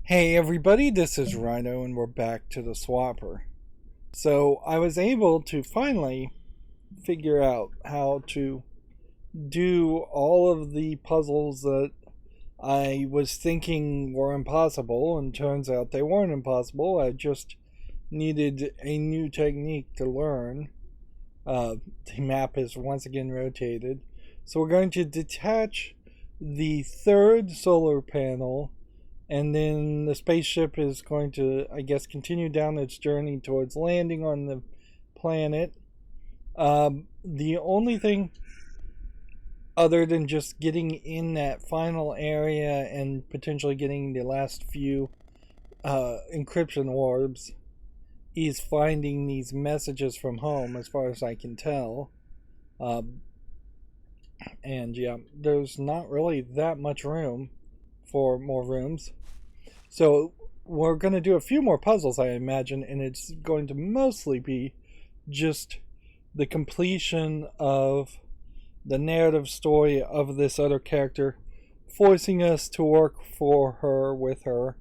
Hey everybody, this is Rydo and we're back to the swapper. So I was able to finally figure out how to do all of the puzzles that I was thinking were impossible, and turns out they weren't impossible. I just needed a new technique to learn. The map is once again rotated. So we're going to detach the third solar panel, and then the spaceship is going to, I guess, continue down its journey towards landing on the planet. The only thing other than just getting in that final area and potentially getting the last few encryption orbs is finding these messages from home, as far as I can tell. And yeah, there's not really that much room for more rooms. So we're going to do a few more puzzles, I imagine, and it's going to mostly be just the completion of the narrative story of this other character, forcing us to work for her, with her,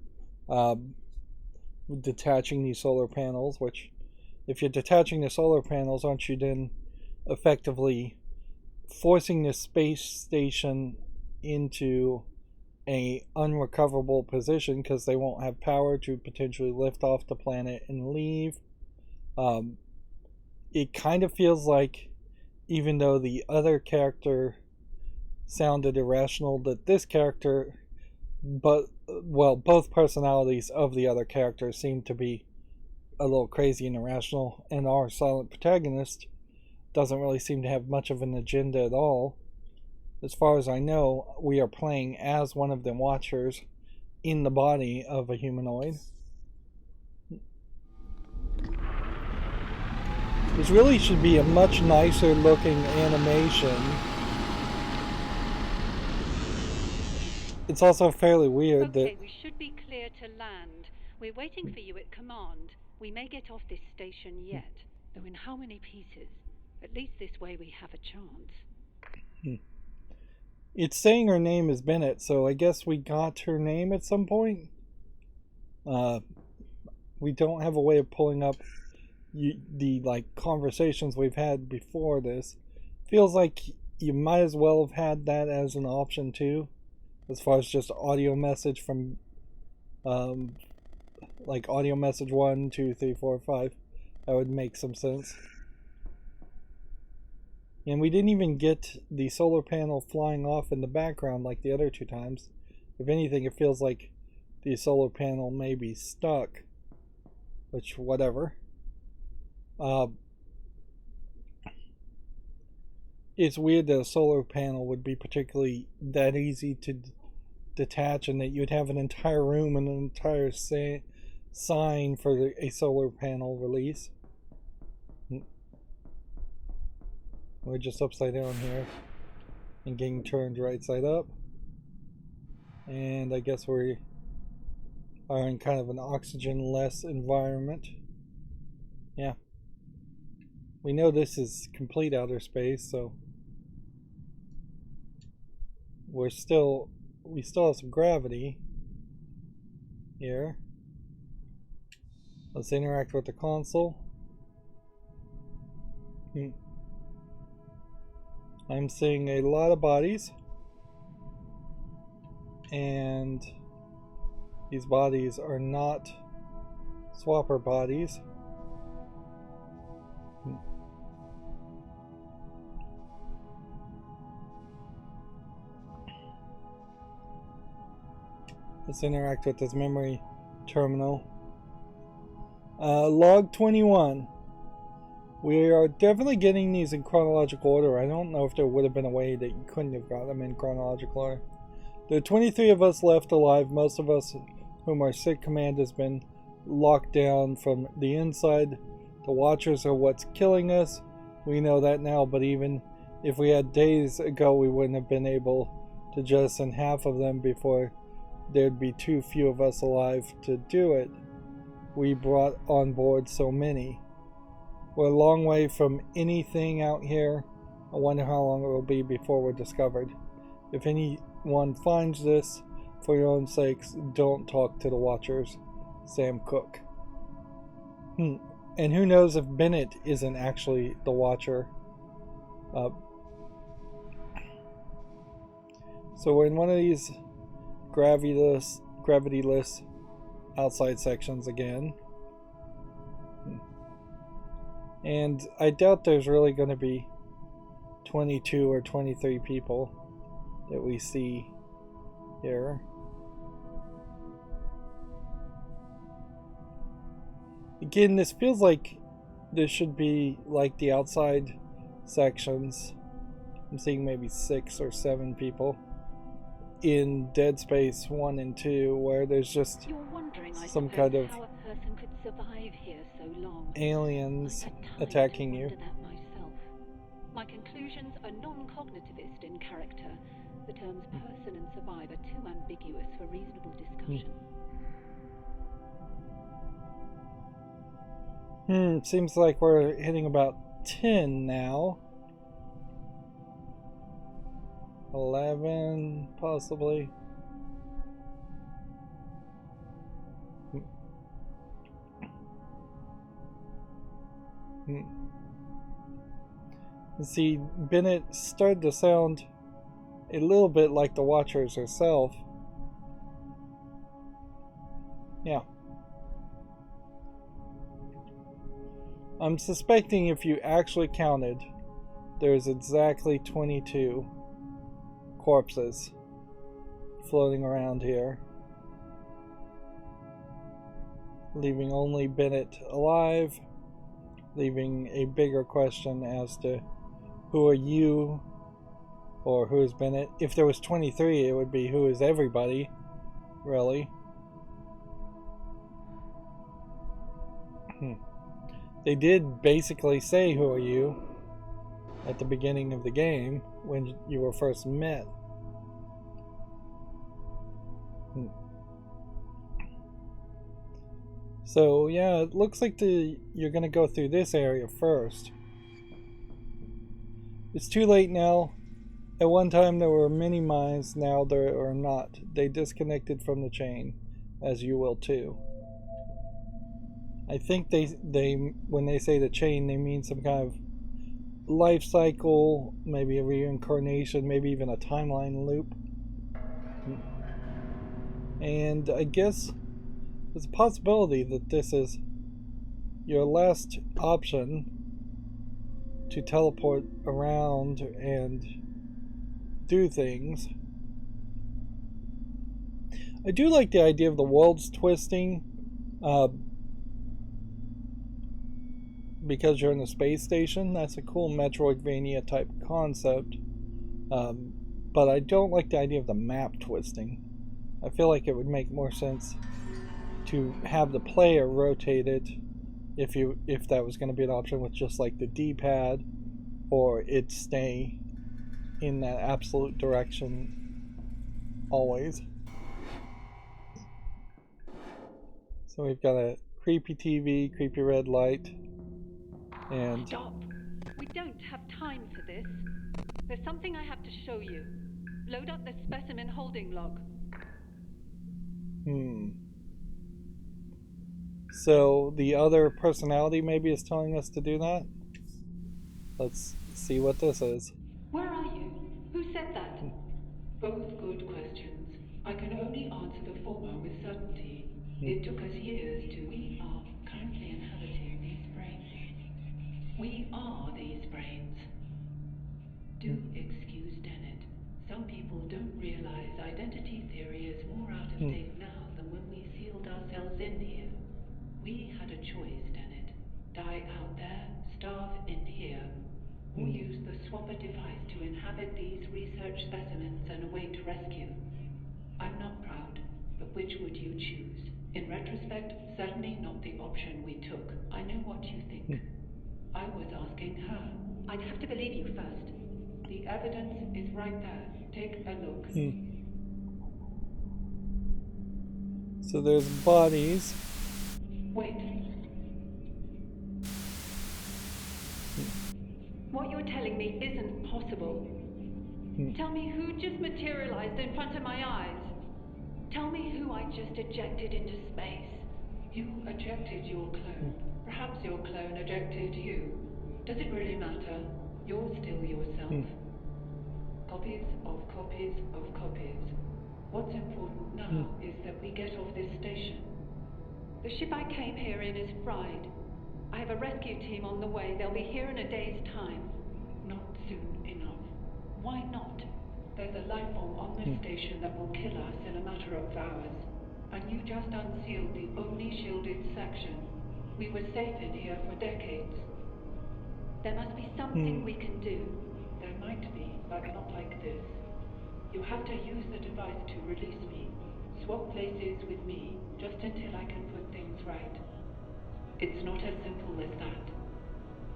detaching these solar panels, which, if you're detaching the solar panels, aren't you then effectively forcing the space station into a unrecoverable position, because they won't have power to potentially lift off the planet and leave? It kind of feels like, even though the other character sounded irrational, that this character, both personalities of the other character seem to be a little crazy and irrational, and our silent protagonist doesn't really seem to have much of an agenda at all. As far as I know, we are playing as one of the Watchers in the body of a humanoid. This really should be a much nicer looking animation. It's also fairly weird that... Okay, we should be clear to land. We're waiting for you at command. We may get off this station yet, though in how many pieces? At least this way we have a chance. It's saying her name is Bennett, so I guess we got her name at some point. We don't have a way of pulling up the conversations we've had before this. Feels like you might as well have had that as an option too, as far as just audio message from audio message 1, 2, 3, 4, 5. That would make some sense. And we didn't even get the solar panel flying off in the background like the other two times. If anything, it feels like the solar panel may be stuck. Which, whatever. It's weird that a solar panel would be particularly that easy to detach, and that you'd have an entire room and an entire sign for a solar panel release. We're just upside down here and getting turned right side up. And I guess we are in kind of an oxygen-less environment. Yeah. We know this is complete outer space, so we still have some gravity here. Let's interact with the console. I'm seeing a lot of bodies, and these bodies are not swapper bodies. Let's interact with this memory terminal. Log 21. We are definitely getting these in chronological order. I don't know if there would have been a way that you couldn't have got them in chronological order. There are 23 of us left alive. Most of us whom our sick command has been locked down from the inside. The Watchers are what's killing us. We know that now, but even if we had days ago, we wouldn't have been able to jettison half of them before there'd be too few of us alive to do it. We brought on board so many. We're a long way from anything out here. I wonder how long it will be before we're discovered. If anyone finds this, For your own sakes, don't talk to the Watchers. Sam Cooke. And who knows if Bennett isn't actually the Watcher. So we're in one of these gravityless outside sections again. And I doubt there's really going to be 22 or 23 people that we see here. Again, this feels like this should be like the outside sections. I'm seeing maybe 6 or 7 people in Dead Space 1 and 2, where there's just some kind of how a person could survive here so long. aliens attacking you. That myself. My conclusions are non-cognitivist in character. The terms person and survive are too ambiguous for reasonable discussion. Seems like we're hitting about 10 now. 11, possibly. See, Bennett started to sound a little bit like the Watchers herself. Yeah. I'm suspecting if you actually counted, there's exactly 22 corpses floating around here, leaving only Bennett alive, leaving a bigger question as to who are you or who is Bennett. If there was 23, it would be who is everybody, really. They did basically say who are you at the beginning of the game when you were first met. So yeah, it looks like you're going to go through this area first. It's too late now. At one time there were many mines, now there are not. They disconnected from the chain, as you will too. I think they when they say the chain, they mean some kind of life cycle, maybe a reincarnation, maybe even a timeline loop. And I guess there's a possibility that this is your last option to teleport around and do things. I do like the idea of the worlds twisting, because you're in a space station. That's a cool Metroidvania type concept, but I don't like the idea of the map twisting. I feel like it would make more sense to have the player rotate it if that was going to be an option with just like the D-pad, or it stay in that absolute direction always. So we've got a creepy TV, creepy red light, and stop. We don't have time for this. There's something I have to show you. Load up the specimen holding log. So the other personality maybe is telling us to do that? Let's see what this is. Where are you? Who said that? Both good questions. I can only answer the former with certainty. It took us years to... We are currently inhabiting these brains. We are these brains. Do excuse Dennett. Some people don't realize identity theory is more out of date now than when we sealed ourselves in here. We had a choice, Dennett. Die out there, starve in here, or use the swapper device to inhabit these research specimens and await rescue. I'm not proud, but which would you choose? In retrospect, certainly not the option we took. I know what you think. I was asking her. I'd have to believe you first. The evidence is right there. Take a look. So there's bodies. Wait. What you're telling me isn't possible. Tell me who just materialized in front of my eyes. Tell me who I just ejected into space. You ejected your clone. Perhaps your clone ejected you. Does it really matter? You're still yourself. Copies of copies of copies. What's important now is that we get off this station. The ship I came here in is fried. I have a rescue team on the way. They'll be here in a day's time. Not soon enough. Why not? There's a life form on this station that will kill us in a matter of hours. And you just unsealed the only shielded section. We were safe in here for decades. There must be something we can do. There might be, but not like this. You have to use the device to release me. Swap places with me, just until I can put things right. It's not as simple as that.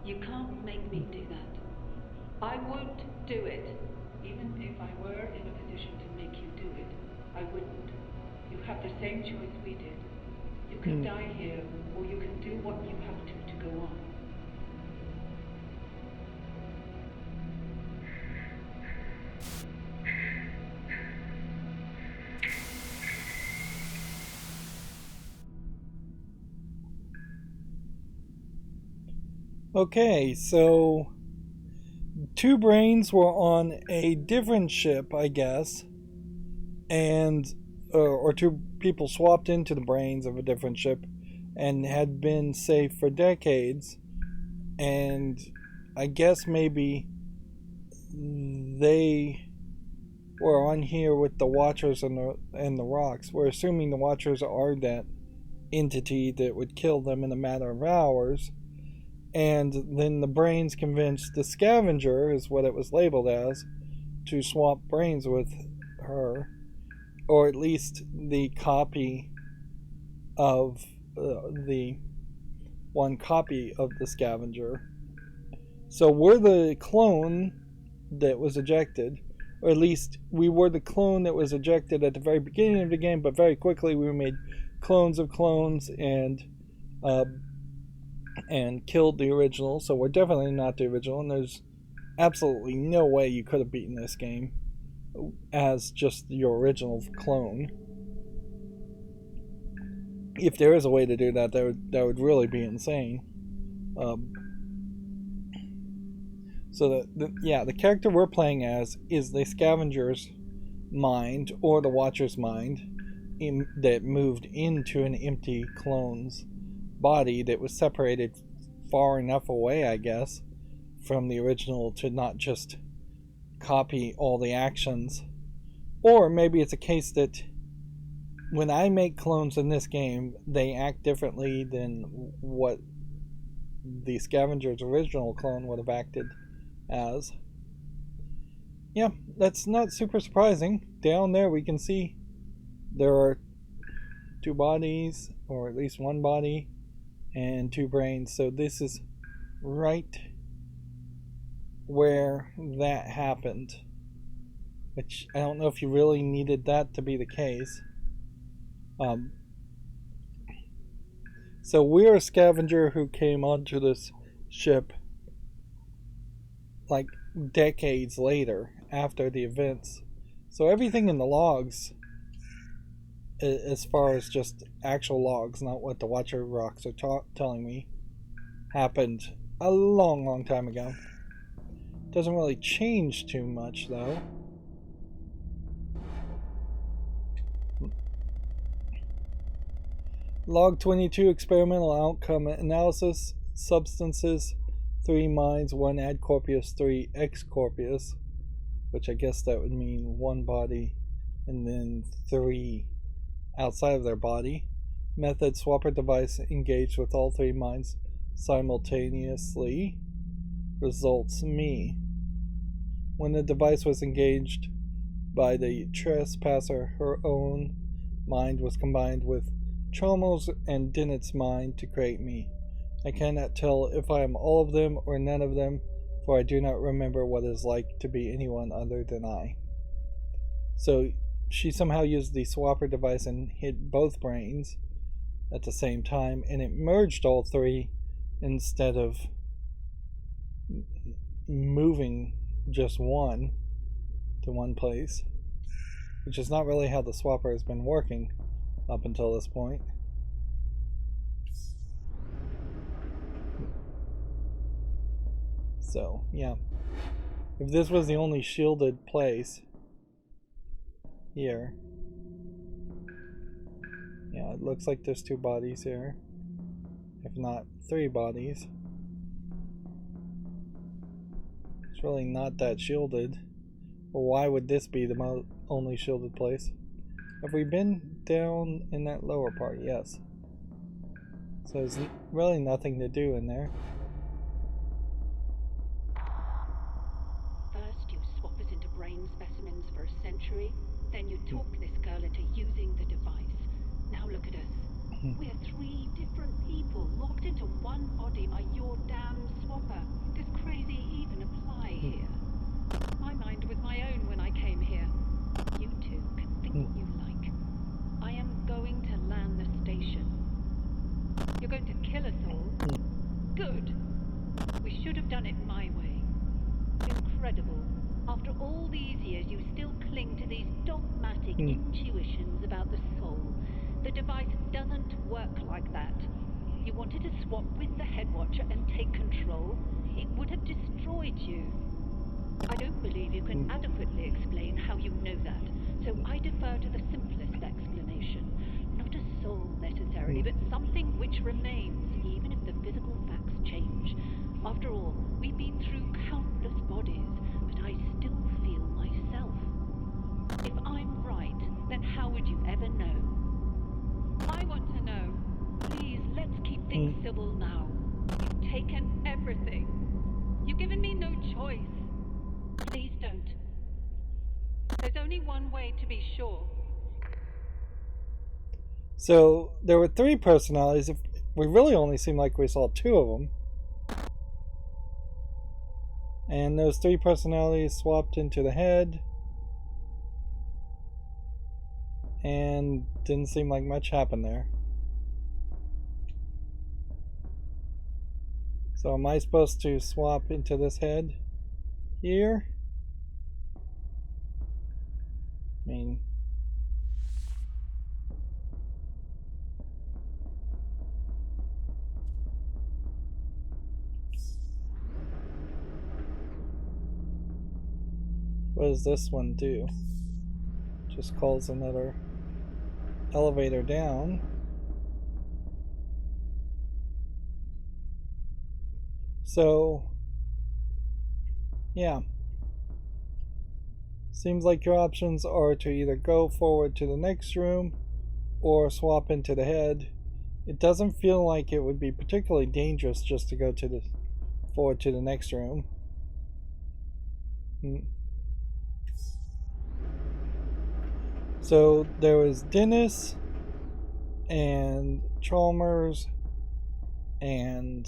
You can't make me do that. I won't do it. Even if I were in a position to make you do it, I wouldn't. You have the same choice we did. You can die here, or you can do what you have to go on. Okay, so 2 brains were on a different ship, I guess, and or 2 people swapped into the brains of a different ship and had been safe for decades, and I guess maybe they were on here with the Watchers and the rocks. We're assuming the Watchers are that entity that would kill them in a matter of hours. And then the brains convinced the scavenger, is what it was labeled as, to swap brains with her, or at least the copy of the one copy of the scavenger. So we're the clone that was ejected, or at least we were the clone that was ejected at the very beginning of the game, but very quickly we made clones of clones and killed the original. So we're definitely not the original, and there's absolutely no way you could have beaten this game as just your original clone. If there is a way to do that, that would really be insane. So the character we're playing as is the scavenger's mind, or the Watcher's mind, that moved into an empty clone's body that was separated far enough away, I guess, from the original to not just copy all the actions. Or maybe it's a case that when I make clones in this game, they act differently than what the scavenger's original clone would have acted as. Yeah, that's not super surprising. Down there we can see there are 2 bodies, or at least 1 body, and 2 brains. So this is right where that happened, which I don't know if you really needed that to be the case. So we're a scavenger who came onto this ship like decades later after the events. So everything in the logs, as far as just actual logs, not what the Watcher rocks are telling me, happened a long time ago. Doesn't really change too much though. Log 22, experimental outcome analysis, substances, 3 minds, 1 ad corpus, 3 ex corpus, which I guess that would mean 1 body and then 3 outside of their body. Method, swapper device engaged with all 3 minds simultaneously. Results, me. When the device was engaged by the trespasser, her own mind was combined with Chalmers and Dinnett's mind to create me. I cannot tell if I am all of them or none of them, for I do not remember what it is like to be anyone other than I. So she somehow used the swapper device and hit both brains at the same time, and it merged all 3 instead of moving just one to one place. which is not really how the swapper has been working up until this point. So, yeah. If this was the only shielded place here, yeah, it looks like there's 2 bodies here, if not 3 bodies. It's really not that shielded. Well, why would this be the only shielded place? Have we been down in that lower part? Yes. So there's really nothing to do in there. First, you swap us into brain specimens for a century. Then you talk this girl into using the device. Now look at us. We're 3 different people locked into one body by your damn swapper. Does crazy even apply here? My mind was my own when I came here. You two can think what you like. I am going to land the station. You're going to kill us all? Good. We should have done it my way. Incredible. After all these years, you still cling to these dogmatic intuitions about the soul. The device doesn't work like that. You wanted to swap with the head watcher and take control. It would have destroyed you. I don't believe you can adequately explain how you know that, so I defer to the simplest explanation. Not a soul necessarily, but something which remains, even if the physical facts change. After all, we've been through countless bodies, but I still feel myself. If I'm right, then how would you ever know? I want to know. Please, let's keep things civil now. You've taken everything. You've given me no choice. Please don't. There's only one way to be sure. So there were 3 personalities. If we really only seemed like we saw 2 of them. And those 3 personalities swapped into the head. And didn't seem like much happened there. So am I supposed to swap into this head here? I mean, what does this one do? Just calls another elevator down. So, yeah. Seems like your options are to either go forward to the next room or swap into the head. It doesn't feel like it would be particularly dangerous just to go to the forward to the next room. So there was Dennis and Chalmers and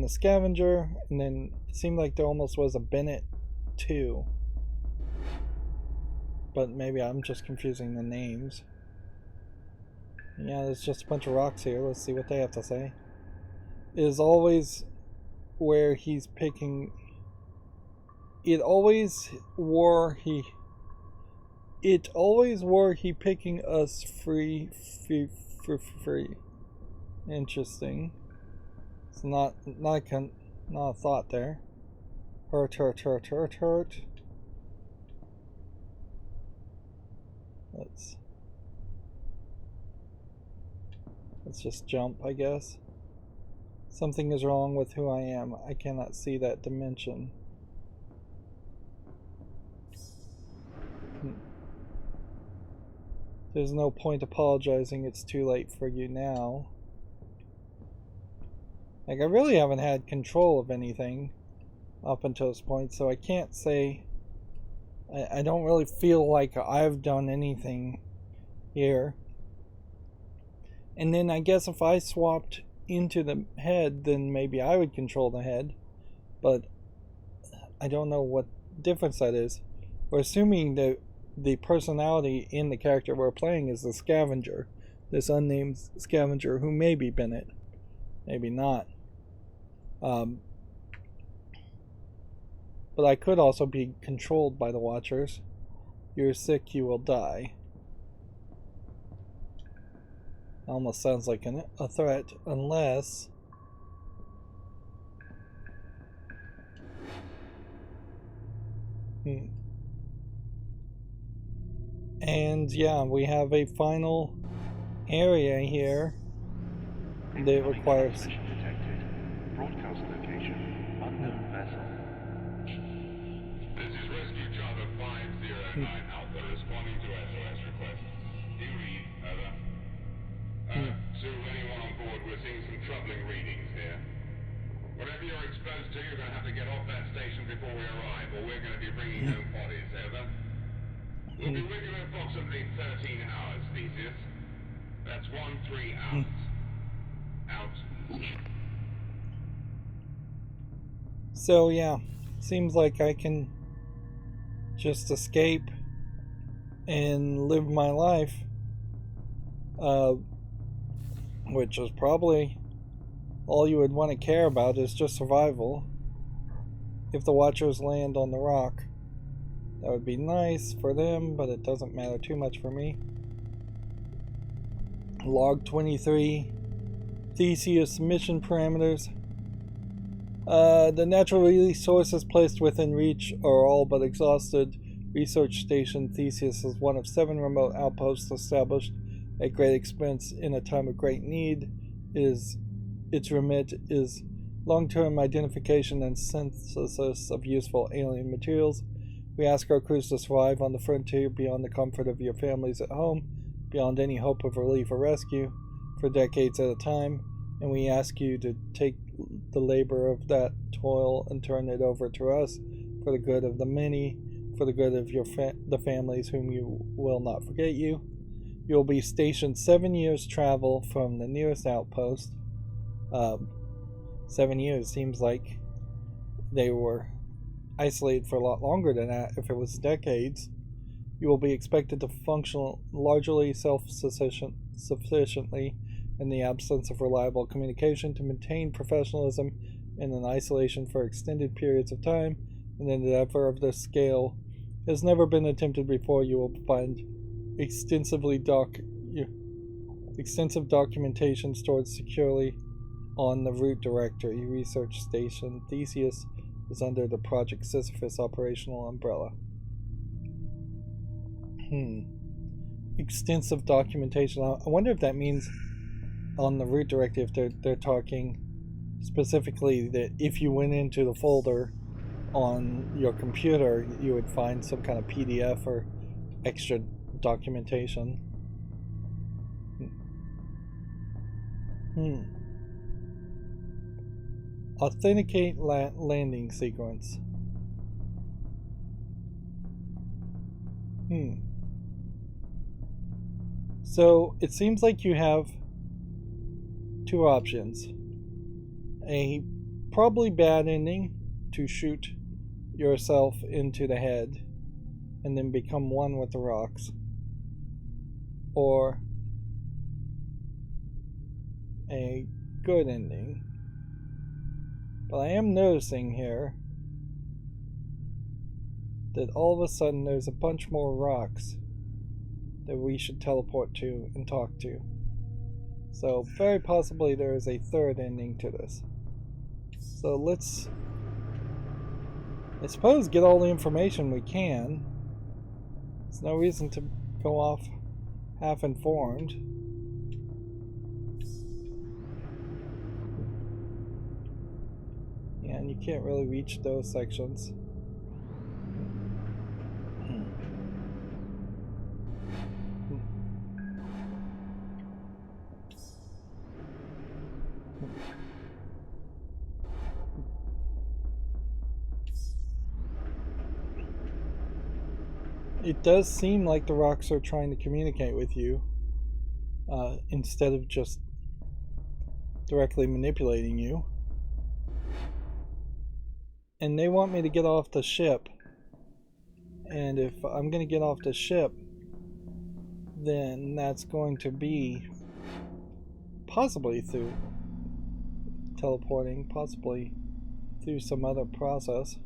the scavenger, and then it seemed like there almost was a Bennett too, but maybe I'm just confusing the names. Yeah, there's just a bunch of rocks here. Let's see what they have to say. It is always where he's picking. It always were he picking us free. Interesting. It's not a thought there. Hurt. Let's just jump, I guess. Something is wrong with who I am. I cannot see that dimension. There's no point apologizing. It's too late for you now. Like, I really haven't had control of anything up until this point, so I can't say. I don't really feel like I've done anything here. And then I guess if I swapped into the head, then maybe I would control the head. But I don't know what difference that is. We're assuming that the personality in the character we're playing is the scavenger. This unnamed scavenger who may be Bennett. Maybe not. But I could also be controlled by the Watchers. You're sick, you will die. Almost sounds like a threat, unless... And yeah, we have a final area here that requires... Broadcast location, unknown vessel. This is Rescue Charter 509 Alpha responding to SOS request. Do you read? Over. To anyone on board, we're seeing some troubling readings here. Whatever you're exposed to, you're going to have to get off that station before we arrive, or we're going to be bringing home bodies. Over. We'll be with you in approximately 13 hours, Theseus. That's 1-3 out. Out. So yeah, seems like I can just escape and live my life, which is probably all you would want to care about, is just survival. If the Watchers land on the rock, that would be nice for them, but it doesn't matter too much for me. Log 23, Theseus mission parameters. The natural resources placed within reach are all but exhausted. Research Station Theseus is one of 7 remote outposts established at great expense in a time of great need. Its remit is long-term identification and synthesis of useful alien materials. We ask our crews to survive on the frontier beyond the comfort of your families at home, beyond any hope of relief or rescue, for decades at a time, and we ask you to take the labor of that toil and turn it over to us for the good of the many, for the good of the families whom you will not forget you. You will be stationed 7 years travel from the nearest outpost. 7 years seems like they were isolated for a lot longer than that if it was decades. You will be expected to function largely self-sufficiently in the absence of reliable communication, to maintain professionalism in an isolation for extended periods of time, and an endeavor of this scale has never been attempted before. You will find extensive documentation stored securely on the route directory. Research Station Theseus is under the Project Sisyphus operational umbrella. Extensive documentation. I wonder if that means on the route directive they're talking specifically that if you went into the folder on your computer, you would find some kind of PDF or extra documentation. Authenticate landing sequence. So it seems like you have 2 options. A probably bad ending, to shoot yourself into the head and then become one with the rocks, or a good ending. But I am noticing here that all of a sudden there's a bunch more rocks that we should teleport to and talk to. So very possibly there is a third ending to this. So let's, I suppose, get all the information we can. There's no reason to go off half-informed. Yeah, and you can't really reach those sections. It does seem like the rocks are trying to communicate with you, instead of just directly manipulating you. And they want me to get off the ship. And if I'm going to get off the ship, then that's going to be possibly through teleporting, possibly through some other process.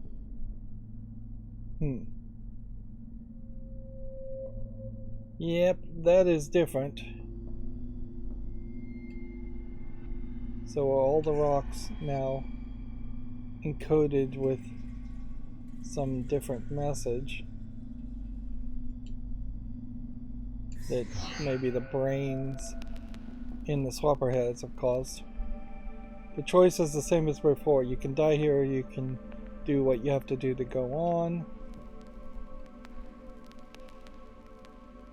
Yep, that is different. So are all the rocks now encoded with some different message that maybe the brains in the swapper heads have caused? The choice is the same as before. You can die here, or you can do what you have to do to go on.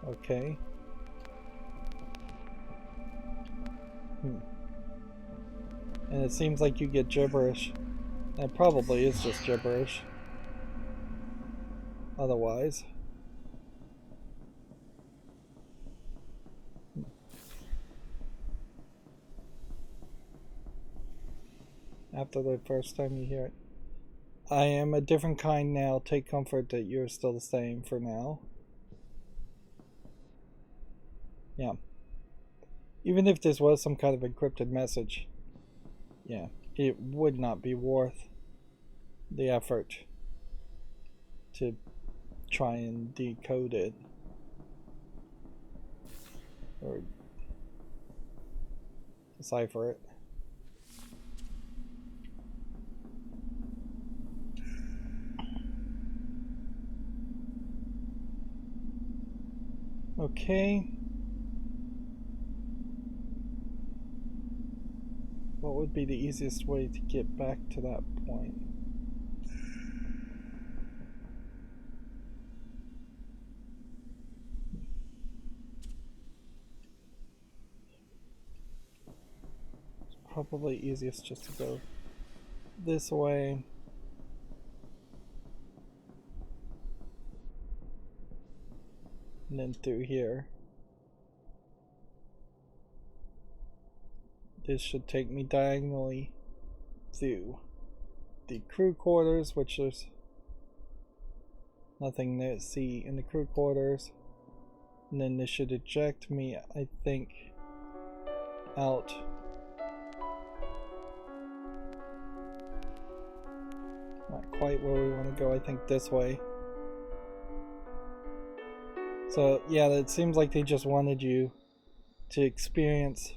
Okay. And it seems like you get gibberish. And it probably is just gibberish. Otherwise. After the first time you hear it. I am a different kind now. Take comfort that you're still the same for now. Yeah. Even if this was some kind of encrypted message, yeah, it would not be worth the effort to try and decode it. Or decipher it. Okay. What would be the easiest way to get back to that point? It's probably easiest just to go this way. And then through here. This should take me diagonally through the crew quarters, which there's nothing to see in the crew quarters. And then this should eject me, I think, out. Not quite where we want to go, I think this way. So yeah, it seems like they just wanted you to experience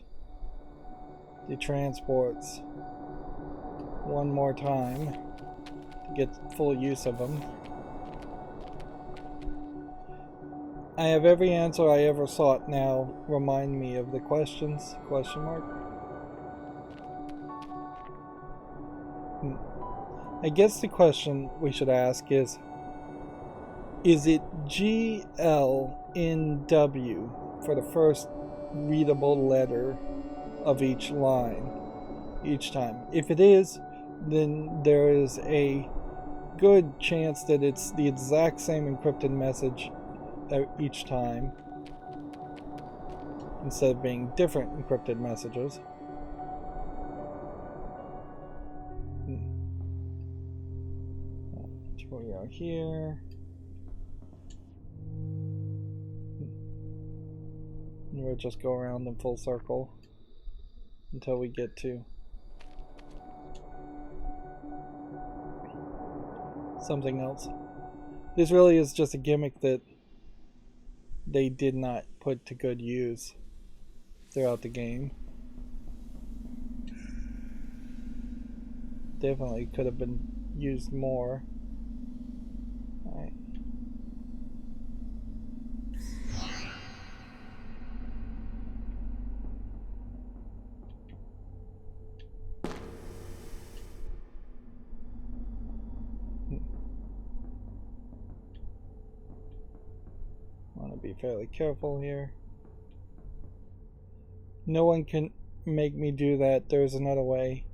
the transports one more time to get full use of them. I have every answer I ever sought now. Remind me of the questions? Question mark. I guess the question we should ask is it GLNW for the first readable letter of each line each time? If it is, then there is a good chance that it's the exact same encrypted message each time instead of being different encrypted messages. Here we are here. And we'll just go around in full circle until we get to something else. This really is just a gimmick that they did not put to good use throughout the game. Definitely could have been used more. Alright. Want to be fairly careful here. No one can make me do that. There's another way.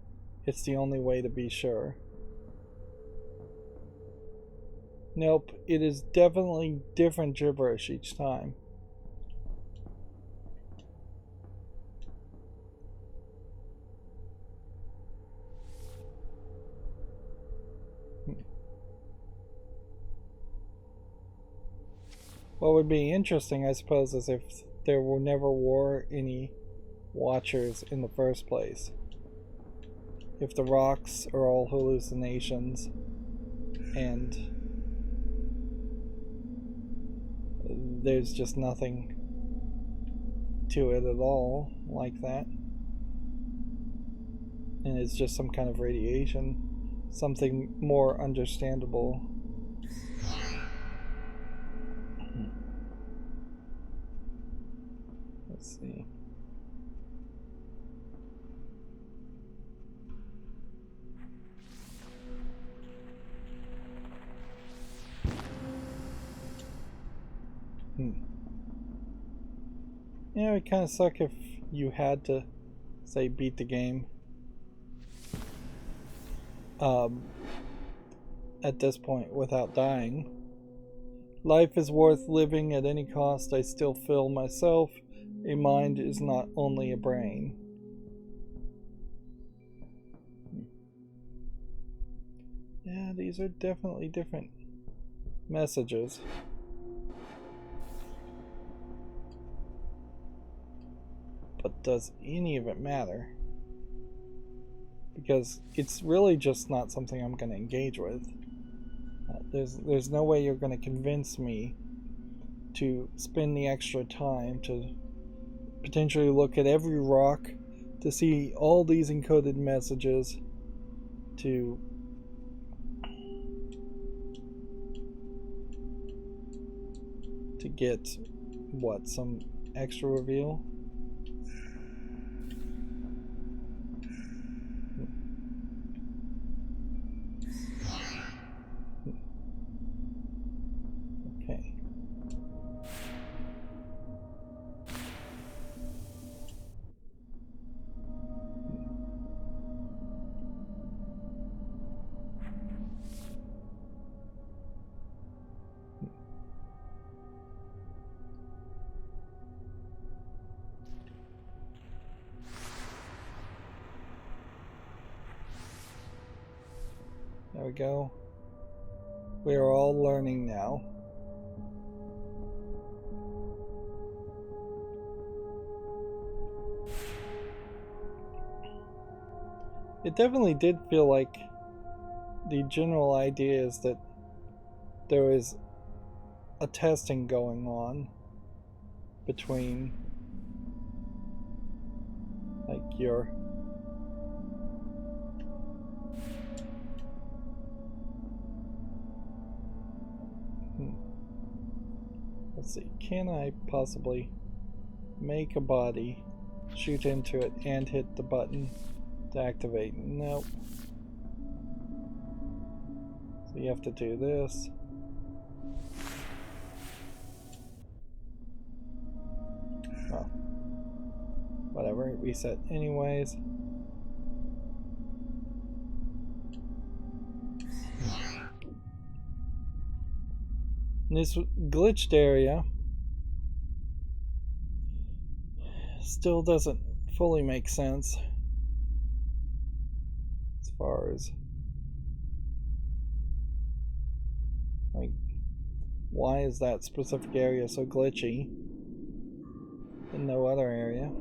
It's the only way to be sure. Nope, it is definitely different gibberish each time. What would be interesting, I suppose, is if there never were any watchers in the first place. If the rocks are all hallucinations and there's just nothing to it at all like that. And it's just some kind of radiation, something more understandable. Let's see. Yeah, it would kind of suck if you had to, say, beat the game at this point without dying. Life is worth living at any cost. I still feel myself. A mind is not only a brain. Yeah, these are definitely different messages. But does any of it matter? Because it's really just not something I'm going to engage with. There's no way you're going to convince me to spend the extra time to potentially look at every rock, to see all these encoded messages, to get what, some extra reveal? Okay. There we go. We are all learning now. It definitely did feel like the general idea is that there is a testing going on between, like, your let's see, can I possibly make a body, shoot into it, and hit the button to activate? Nope. So you have to do this. Well, whatever, it reset anyways. This glitched area still doesn't fully make sense as far as, like, why is that specific area so glitchy and no other area?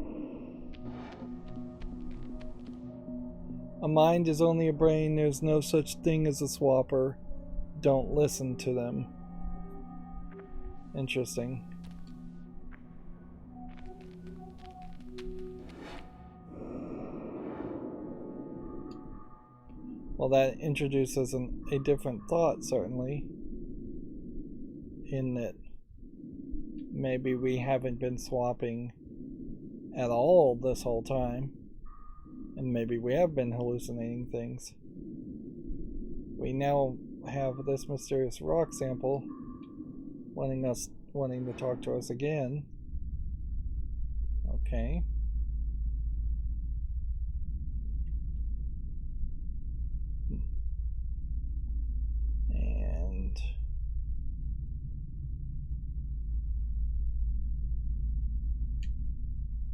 A mind is only a brain. There's no such thing as a swapper. Don't listen to them. Interesting. Well, that introduces a different thought, certainly, in that maybe we haven't been swapping at all this whole time, and maybe we have been hallucinating things. We now have this mysterious rock sample wanting to talk to us again. Okay.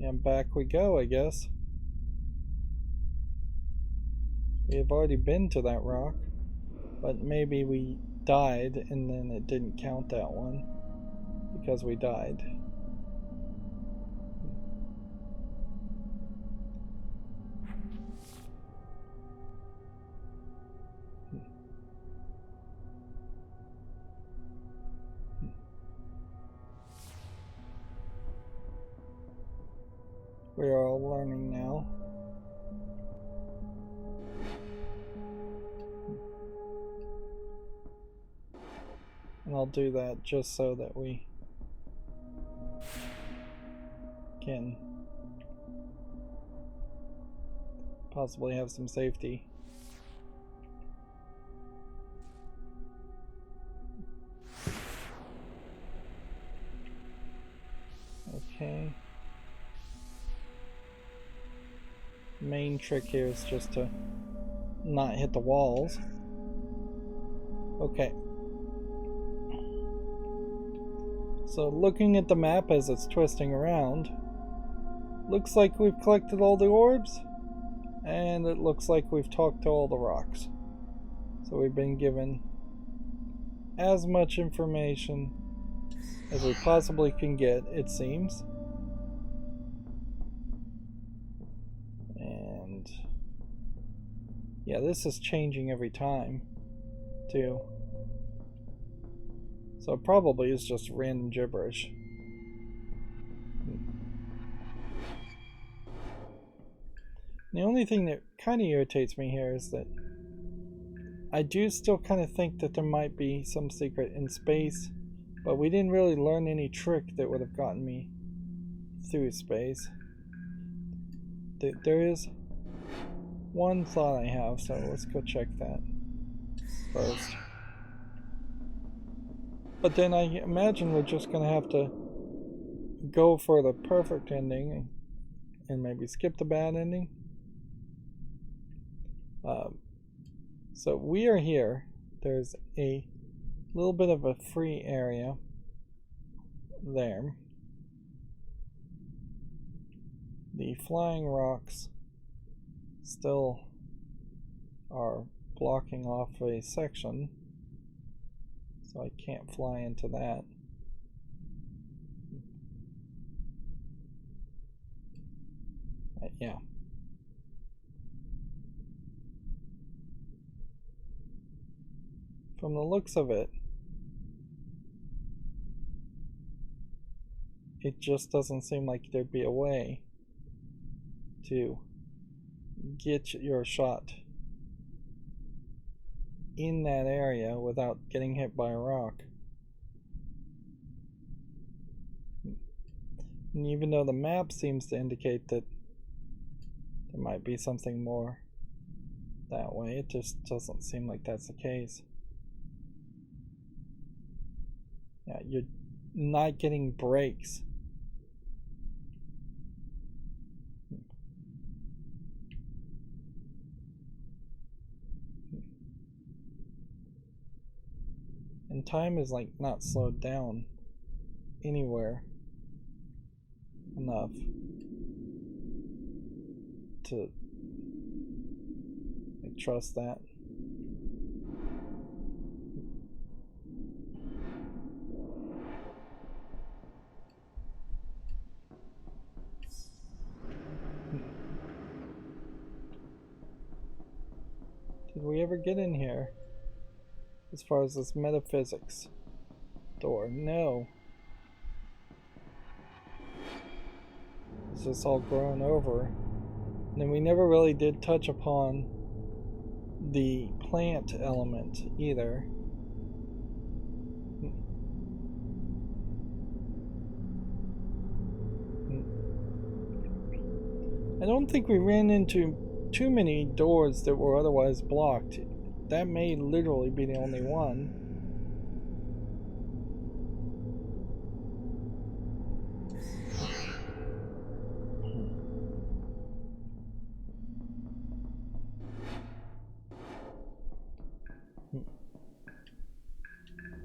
And back we go, I guess. We have already been to that rock, but maybe we died and then it didn't count that one because we died. we are all learning now. And I'll do that just so that we can possibly have some safety. Okay. Main trick here is just to not hit the walls. Okay. So looking at the map as it's twisting around, looks like we've collected all the orbs, and it looks like we've talked to all the rocks. So we've been given as much information as we possibly can get, it seems. And yeah, this is changing every time too. So it probably is just random gibberish. The only thing that kind of irritates me here is that I do still kind of think that there might be some secret in space, but we didn't really learn any trick that would have gotten me through space. There is one thought I have, so let's go check that first. But then I imagine we're just going to have to go for the perfect ending and maybe skip the bad ending. So we are here. There's a little bit of a free area there. The flying rocks still are blocking off a section, so I can't fly into that. Yeah. From the looks of it, it just doesn't seem like there'd be a way to get your shot in that area without getting hit by a rock. And even though the map seems to indicate that there might be something more that way, it just doesn't seem like that's the case. Yeah, you're not getting breaks. And time is like not slowed down anywhere enough to trust that. Did we ever get in here? As far as this metaphysics door? No. It's just all grown over. And then we never really did touch upon the plant element either. I don't think we ran into too many doors that were otherwise blocked. That may literally be the only one.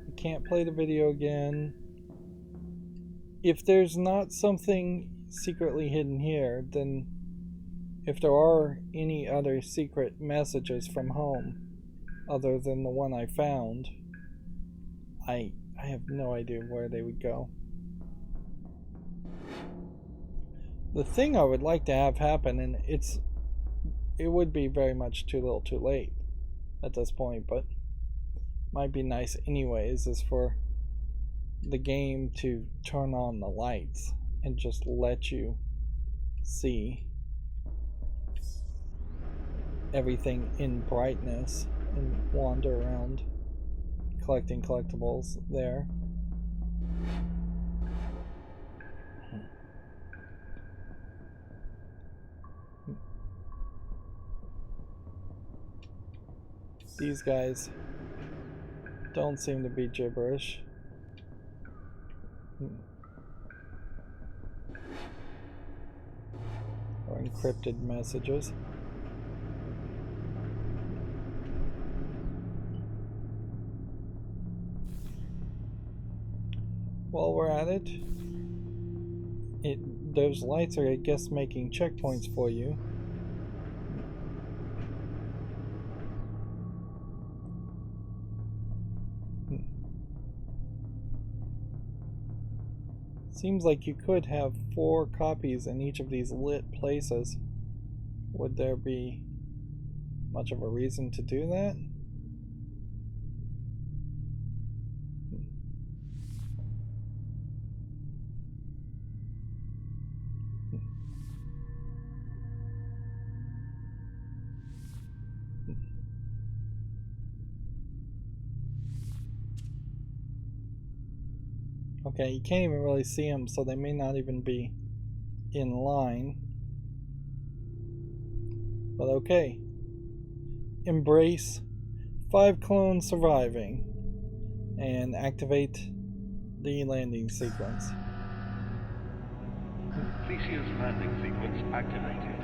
I can't play the video again. If there's not something secretly hidden here, then if there are any other secret messages from home other than the one I found, I have no idea where they would go. The thing I would like to have happen, and it would be very much too little too late at this point, but might be nice anyways, is for the game to turn on the lights and just let you see everything in brightness and wander around collecting collectibles there. These guys don't seem to be gibberish. Or encrypted messages. While we're at it, those lights are, I guess, making checkpoints for you. Seems like you could have 4 copies in each of these lit places. Would there be much of a reason to do that? Okay, you can't even really see them, so they may not even be in line. But okay. Embrace 5 clones surviving and activate the landing sequence. Theseus landing sequence activated.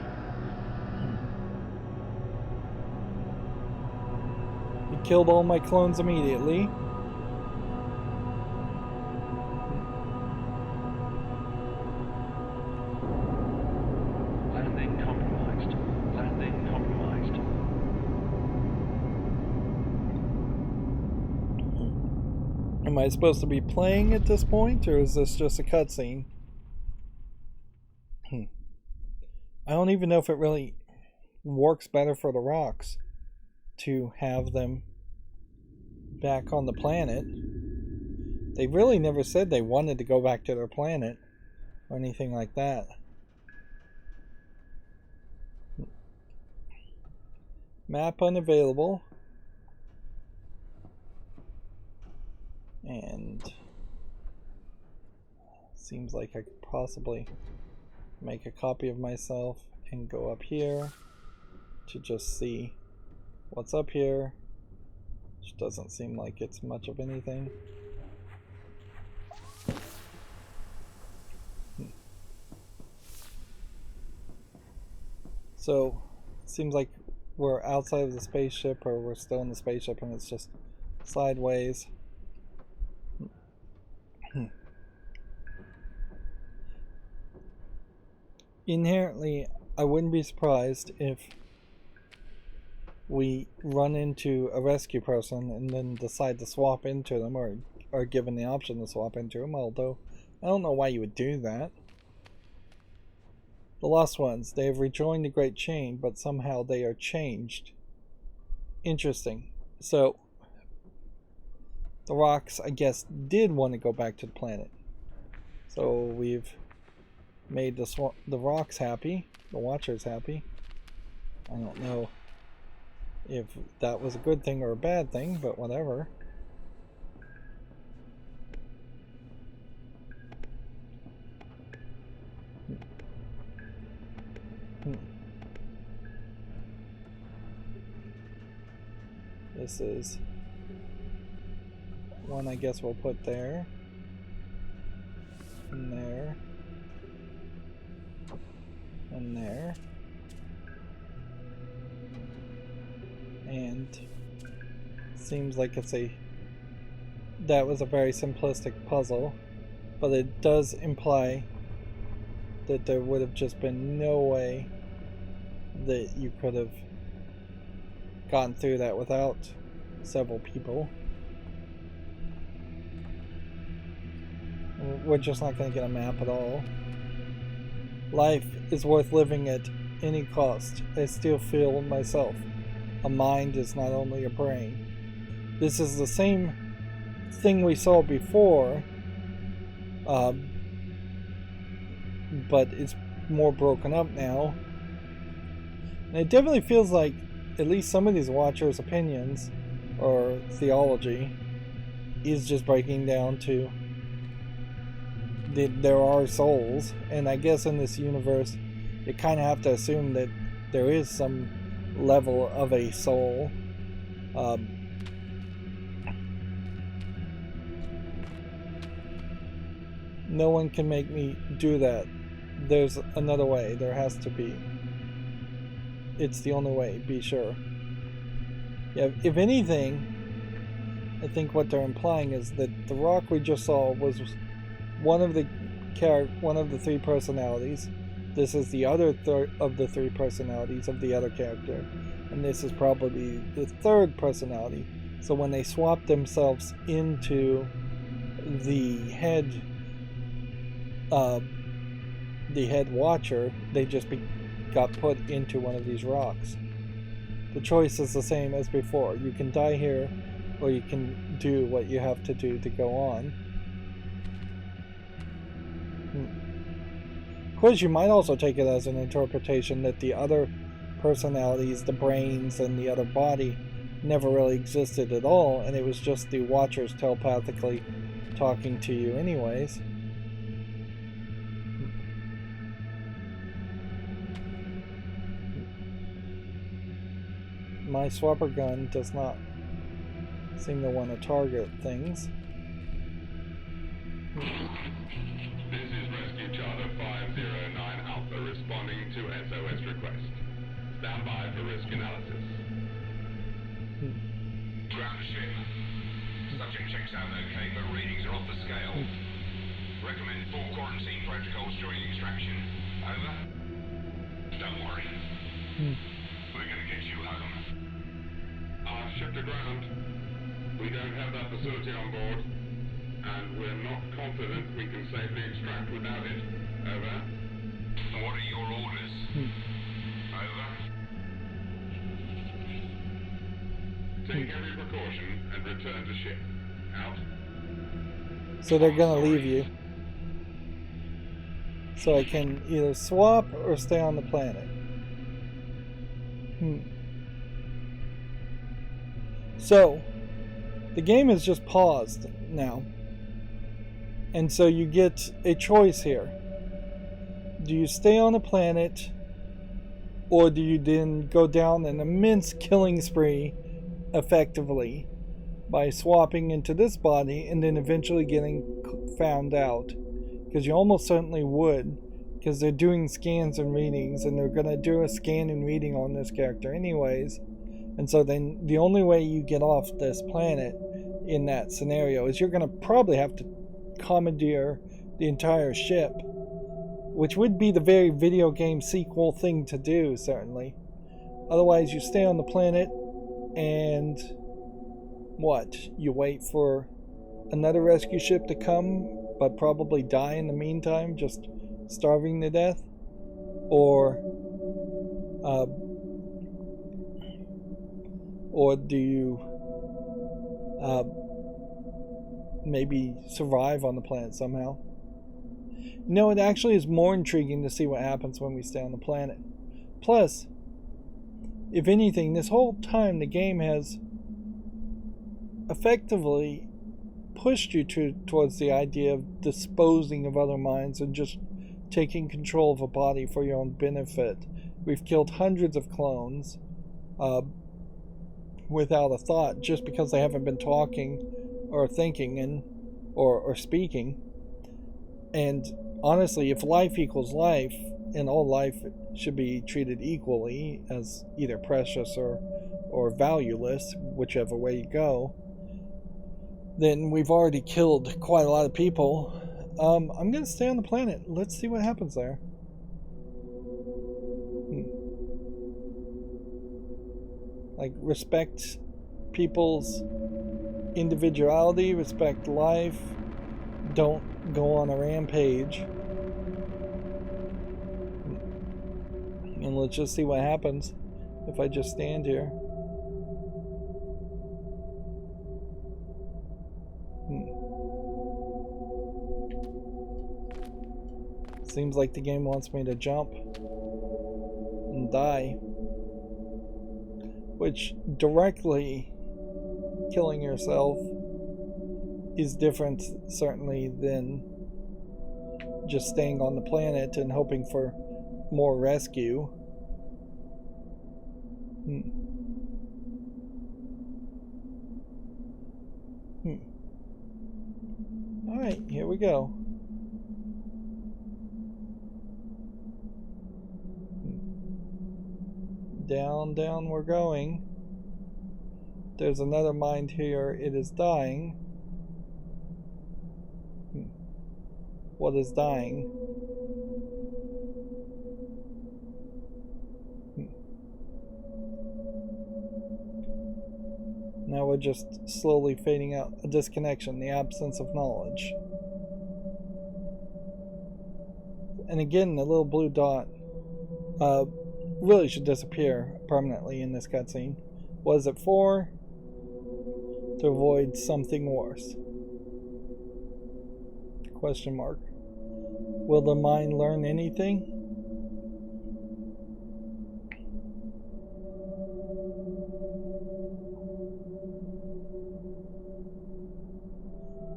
You killed all my clones immediately. Landing compromised. Landing compromised. Am I supposed to be playing at this point, or is this just a cutscene? I don't even know if it really works better for the rocks to have them back on the planet. They really never said they wanted to go back to their planet or anything like that. Map unavailable. And seems like I could possibly make a copy of myself and go up here to just see what's up here, which doesn't seem like it's much of anything. So it seems like we're outside of the spaceship, or we're still in the spaceship and it's just sideways. Inherently, I wouldn't be surprised if we run into a rescue person and then decide to swap into them, or are given the option to swap into them, although I don't know why you would do that. The lost ones, they have rejoined the Great Chain, but somehow they are changed. Interesting. So, the rocks, I guess, did want to go back to the planet. So we've made the rocks happy, the watchers happy. I don't know if that was a good thing or a bad thing, but whatever. This is one I guess we'll put there, and there, and there, and seems like that was a very simplistic puzzle, but it does imply that there would have just been no way that you could have gotten through that without several people. We're just not going to get a map at all. Life is worth living at any cost. I still feel myself. A mind is not only a brain. This is the same thing we saw before, but it's more broken up now. And it definitely feels like at least some of these Watchers' opinions or theology is just breaking down to there are souls, and I guess in this universe you kind of have to assume that there is some level of a soul. No one can make me do that. There's another way. There has to be. It's the only way, be sure. Yeah, if anything, I think what they're implying is that the rock we just saw was one of the three personalities. This is the other of the three personalities of the other character, and this is probably the third personality. So when they swap themselves into the head watcher, they just got put into one of these rocks. The choice is the same as before. You can die here, or you can do what you have to do to go on. Of course, you might also take it as an interpretation that the other personalities, the brains and the other body, never really existed at all, and it was just the Watchers telepathically talking to you anyways. My swapper gun does not seem to want to target things. This is Rescue Charter 509 Alpha responding to SOS request. Stand by for risk analysis. Ground ship. Subject checks out okay, but readings are off the scale. Recommend full quarantine protocols during extraction. Over. Don't worry. We're gonna get you home. Our ship to ground. We don't have that facility on board, and we're not confident we can safely extract without it. Over. What are your orders? Over. Take every precaution and return to ship. Out. So they're gonna leave you. So I can either swap or stay on the planet. So the game is just paused now. And so you get a choice here. Do you stay on the planet, or do you then go down an immense killing spree effectively by swapping into this body and then eventually getting found out? Because you almost certainly would, because they're doing scans and readings, and they're going to do a scan and reading on this character anyways. And so then the only way you get off this planet in that scenario is you're going to probably have to commandeer the entire ship, which would be the very video game sequel thing to do, certainly. Otherwise, you stay on the planet and what? You wait for another rescue ship to come, but probably die in the meantime, just starving to death? Or do you maybe survive on the planet somehow? No, it actually is more intriguing to see what happens when we stay on the planet. Plus, if anything, this whole time the game has effectively pushed you towards the idea of disposing of other minds and just taking control of a body for your own benefit. We've killed hundreds of clones without a thought, just because they haven't been talking or thinking or speaking. And honestly, if life equals life, and all life should be treated equally as either precious or valueless, whichever way you go, then we've already killed quite a lot of people. I'm going to stay on the planet. Let's see what happens there. Like, respect people's individuality, respect life, don't go on a rampage. And let's just see what happens if I just stand here. Seems like the game wants me to jump and die, which directly killing yourself is different, certainly, than just staying on the planet and hoping for more rescue. Alright, here we go. Down, down we're going. There's another mind here. It is dying. What is dying? Now we're just slowly fading out. A disconnection, the absence of knowledge. And again, the little blue dot really should disappear permanently in this cutscene. Was it for? To avoid something worse. Question mark. Will the mind learn anything?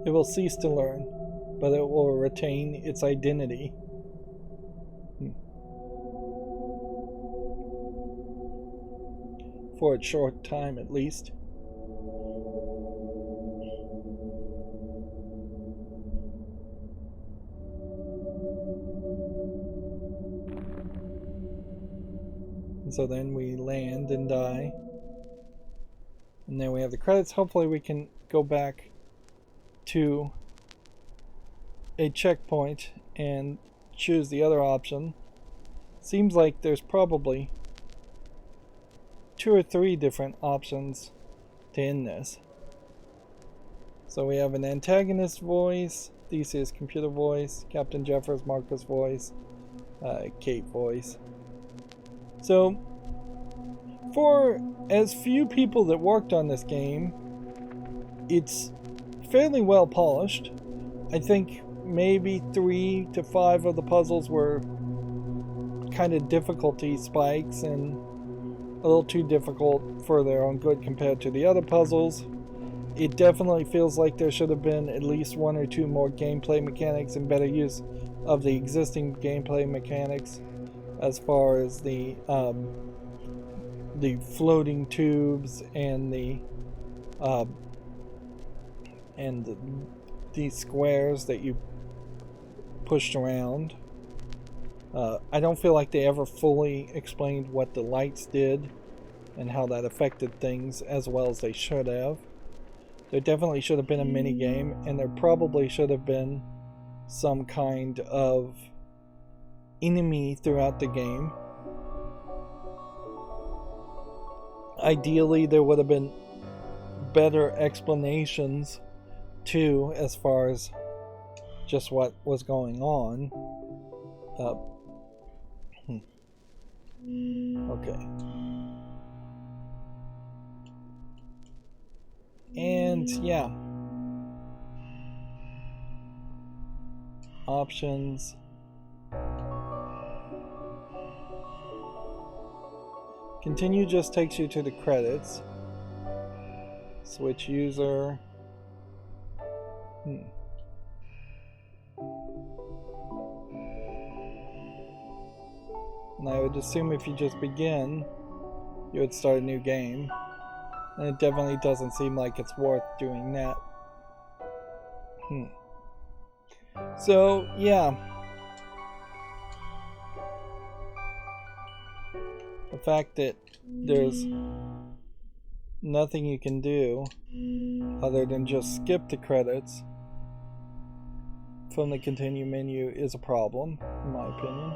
It will cease to learn, but it will retain its identity. For a short time, at least. And so then we land and die. And then we have the credits. Hopefully we can go back to a checkpoint and choose the other option. Seems like there's probably 2 or 3 different options to end this. So we have an antagonist voice, Theseus computer voice, Captain Jeffers Marcus voice, Kate voice. So for as few people that worked on this game, it's fairly well polished. I think maybe 3 to 5 of the puzzles were kind of difficulty spikes and a little too difficult for their own good compared to the other puzzles. It definitely feels like there should have been at least 1 or 2 more gameplay mechanics and better use of the existing gameplay mechanics, as far as the floating tubes and the squares that you pushed around. I don't feel like they ever fully explained what the lights did and how that affected things as well as they should have. There definitely should have been a mini game, and there probably should have been some kind of enemy throughout the game. Ideally, there would have been better explanations too, as far as just what was going on. Okay. And yeah. Options. Continue just takes you to the credits. Switch user. And I would assume if you just begin, you would start a new game. And it definitely doesn't seem like it's worth doing that. So, yeah. The fact that there's nothing you can do other than just skip the credits from the continue menu is a problem, in my opinion.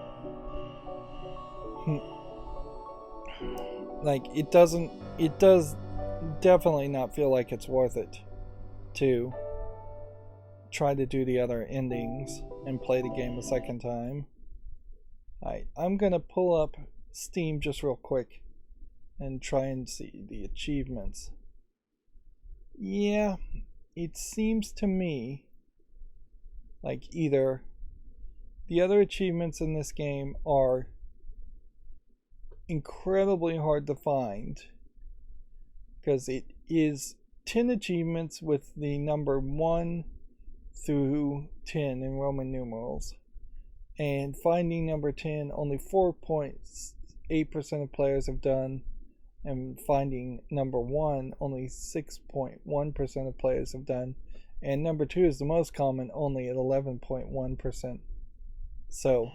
Like, it does definitely not feel like it's worth it to try to do the other endings and play the game a second time. Alright, I'm gonna pull up Steam just real quick and try and see the achievements. Yeah, it seems to me like either The other achievements in this game are incredibly hard to find because it is 10 achievements with the number 1 through 10 in Roman numerals. And finding number 10, only 4.8% of players have done. And finding number 1, only 6.1% of players have done. And number 2 is the most common, only at 11.1%. So,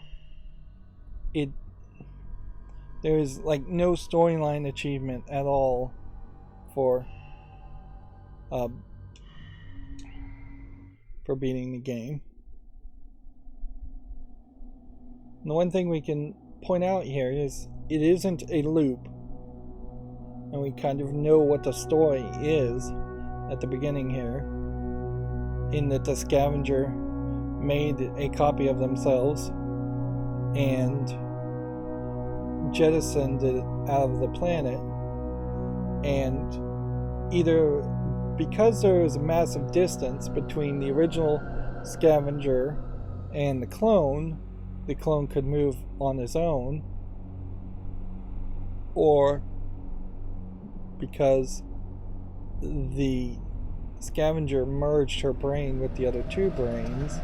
there is like no storyline achievement at all for beating the game. And the one thing we can point out here is it isn't a loop, and we kind of know what the story is at the beginning here, in that the scavenger made a copy of themselves and jettisoned it out of the planet, and either because there is a massive distance between the original scavenger and the clone could move on his own, or because the scavenger merged her brain with the other 2 brains.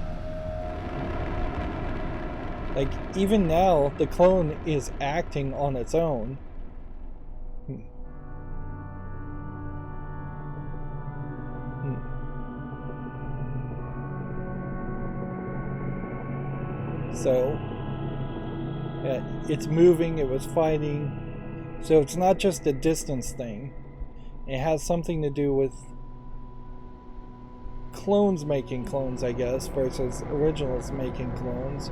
Like, even now, the clone is acting on its own. So, it's moving, it was fighting. So it's not just a distance thing. It has something to do with clones making clones, I guess, versus originals making clones.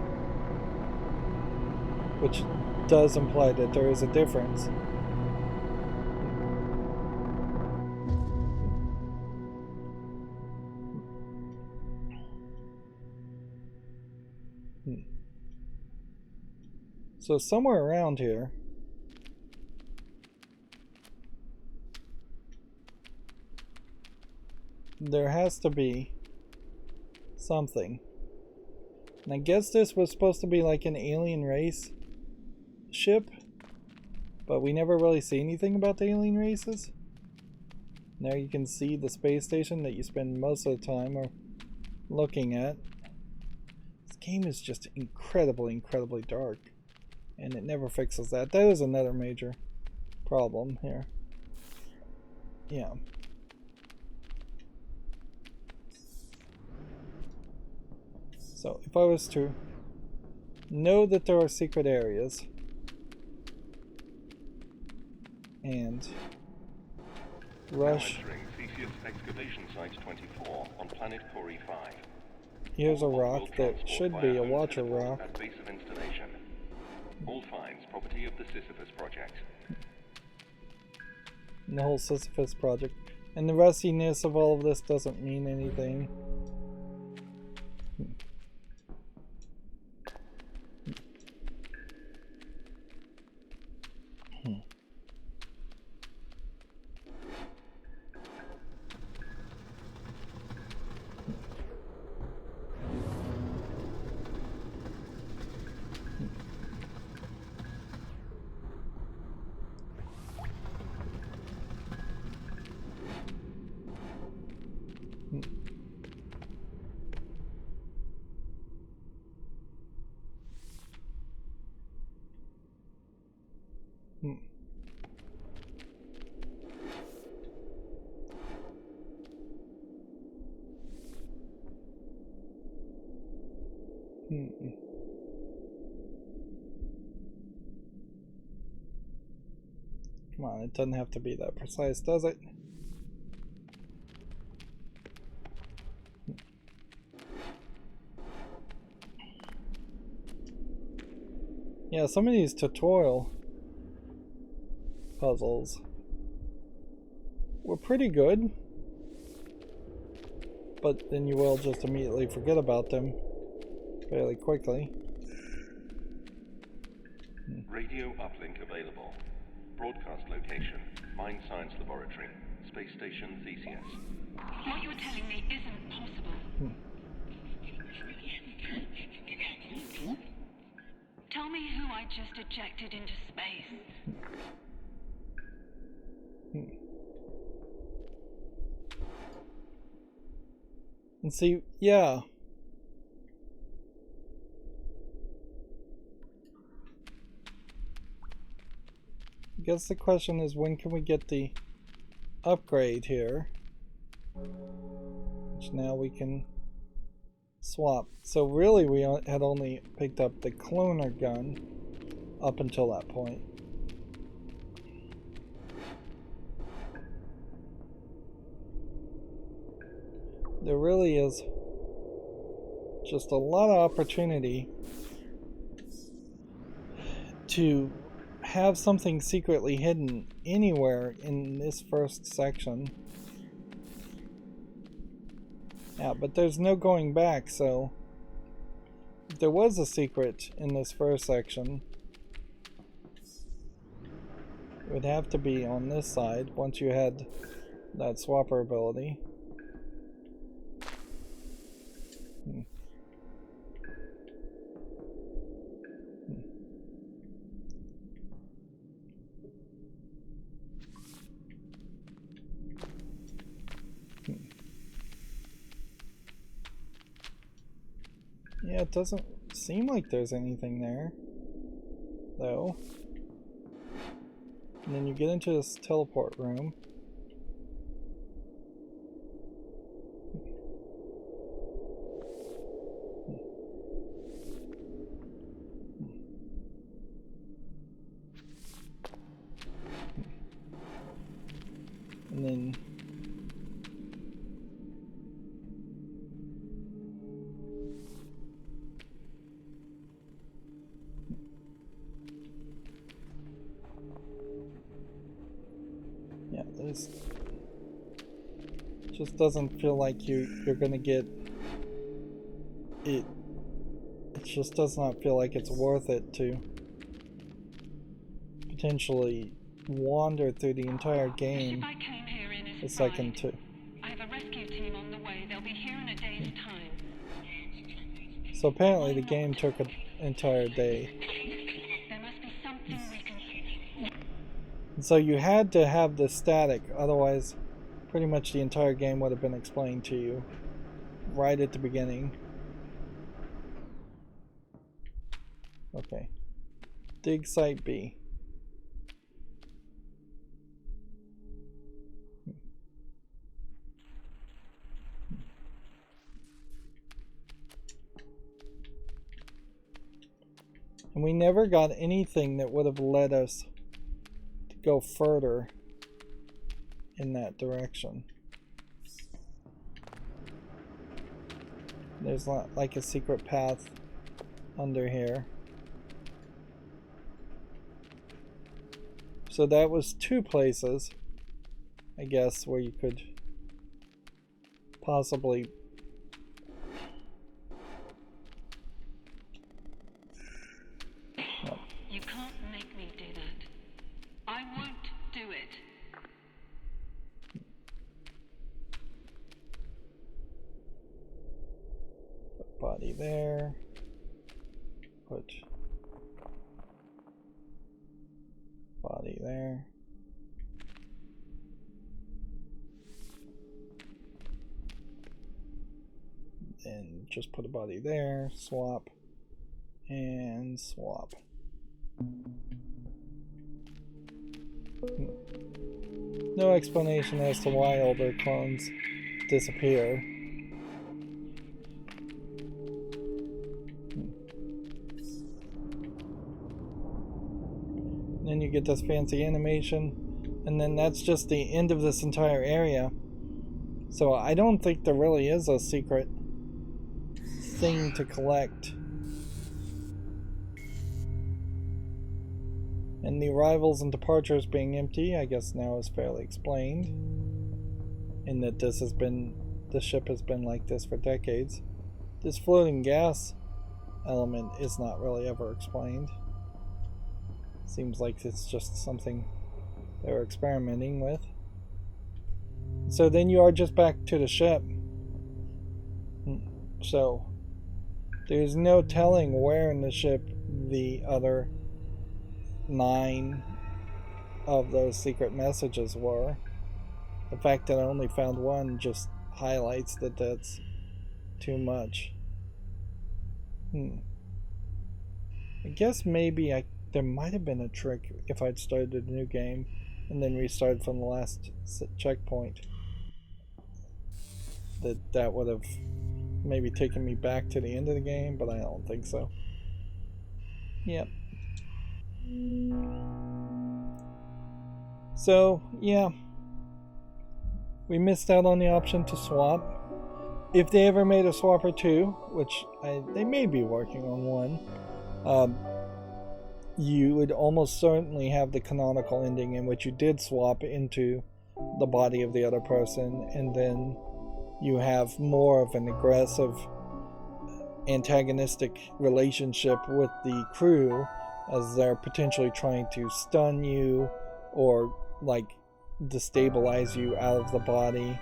Which does imply that there is a difference. So somewhere around here, there has to be something. And I guess this was supposed to be like an alien race ship, but we never really see anything about the alien races. Now you can see the space station that you spend most of the time looking at. This game is just incredibly dark, and it never fixes that. That is another major problem here. Yeah. So if I was to know that there are secret areas and rush. Excavation Site 24 on planet Cori 5. Here's a rock that should be a watcher rock. At base of installation. All finds property of the Sisyphus project. And the whole Sisyphus project. And the rustiness of all of this doesn't mean anything. Come on, it doesn't have to be that precise, does it? Yeah, some of these tutorial puzzles were pretty good, but then you will just immediately forget about them fairly quickly. Radio uplink available. Broadcast location, Mine Science Laboratory, Space Station Theseus. What you're telling me isn't possible. I just ejected into space. And see, yeah. I guess the question is, when can we get the upgrade here? Which now we can swap. So really we had only picked up the cloner gun up until that point. There really is just a lot of opportunity to have something secretly hidden anywhere in this first section. Yeah, but there's no going back, so if there was a secret in this first section, it would have to be on this side once you had that swapper ability. Yeah, it doesn't seem like there's anything there, though. And then you get into this teleport room. And then yeah, there's just doesn't feel like you're gonna get it. It just does not feel like it's worth it to potentially wander through the entire game a second too. I have a rescue team on the way. They'll be here in a day's time. So apparently the game took an entire day. There must be something we can... So you had to have the static, otherwise pretty much the entire game would have been explained to you right at the beginning. Okay. Dig Site B. And we never got anything that would have led us to go further in that direction. There's like a secret path under here. So that was two places, I guess, where you could possibly You can't make me do that. I won't do it. put body there. Put body there. And just put a body there, swap, and swap. No explanation as to why all their clones disappear. Then you get this fancy animation, and then that's just the end of this entire area. So I don't think there really is a secret thing to collect. And the arrivals and departures being empty, I guess now is fairly explained. In that this ship has been like this for decades. This floating gas element is not really ever explained. Seems like it's just something they're experimenting with. So then you are just back to the ship. So there's no telling where in the ship the other 9 of those secret messages were. The fact that I only found one just highlights that that's too much. I guess maybe there might have been a trick if I'd started a new game and then restarted from the last checkpoint. That would have maybe taken me back to the end of the game, but I don't think so. Yep. So, yeah. We missed out on the option to swap. If they ever made a swapper 2, which they may be working on one, you would almost certainly have the canonical ending in which you did swap into the body of the other person, and then you have more of an aggressive antagonistic relationship with the crew as they're potentially trying to stun you or like destabilize you out of the body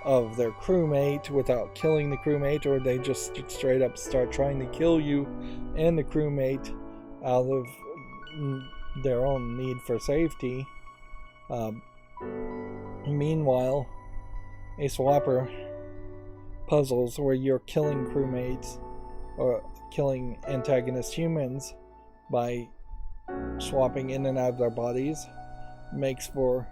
of their crewmate without killing the crewmate, or they just straight up start trying to kill you and the crewmate out of their own need for safety. Meanwhile, a swapper puzzles where you're killing crewmates or killing antagonist humans by swapping in and out of their bodies makes for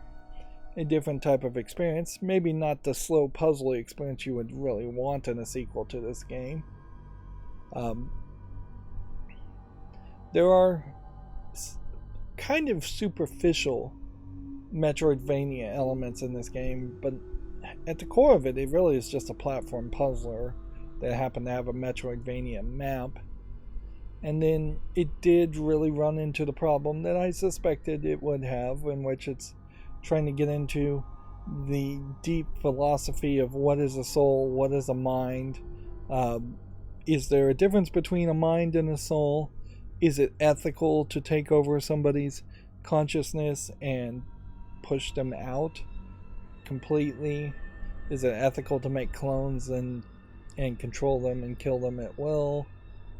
a different type of experience. Maybe not the slow puzzle experience you would really want in a sequel to this game. There are kind of superficial Metroidvania elements in this game, but at the core of it, it really is just a platform puzzler that happened to have a Metroidvania map. And then it did really run into the problem that I suspected it would have, in which it's trying to get into the deep philosophy of what is a soul, what is a mind, is there a difference between a mind and a soul, is it ethical to take over somebody's consciousness and push them out completely, is it ethical to make clones and control them and kill them at will,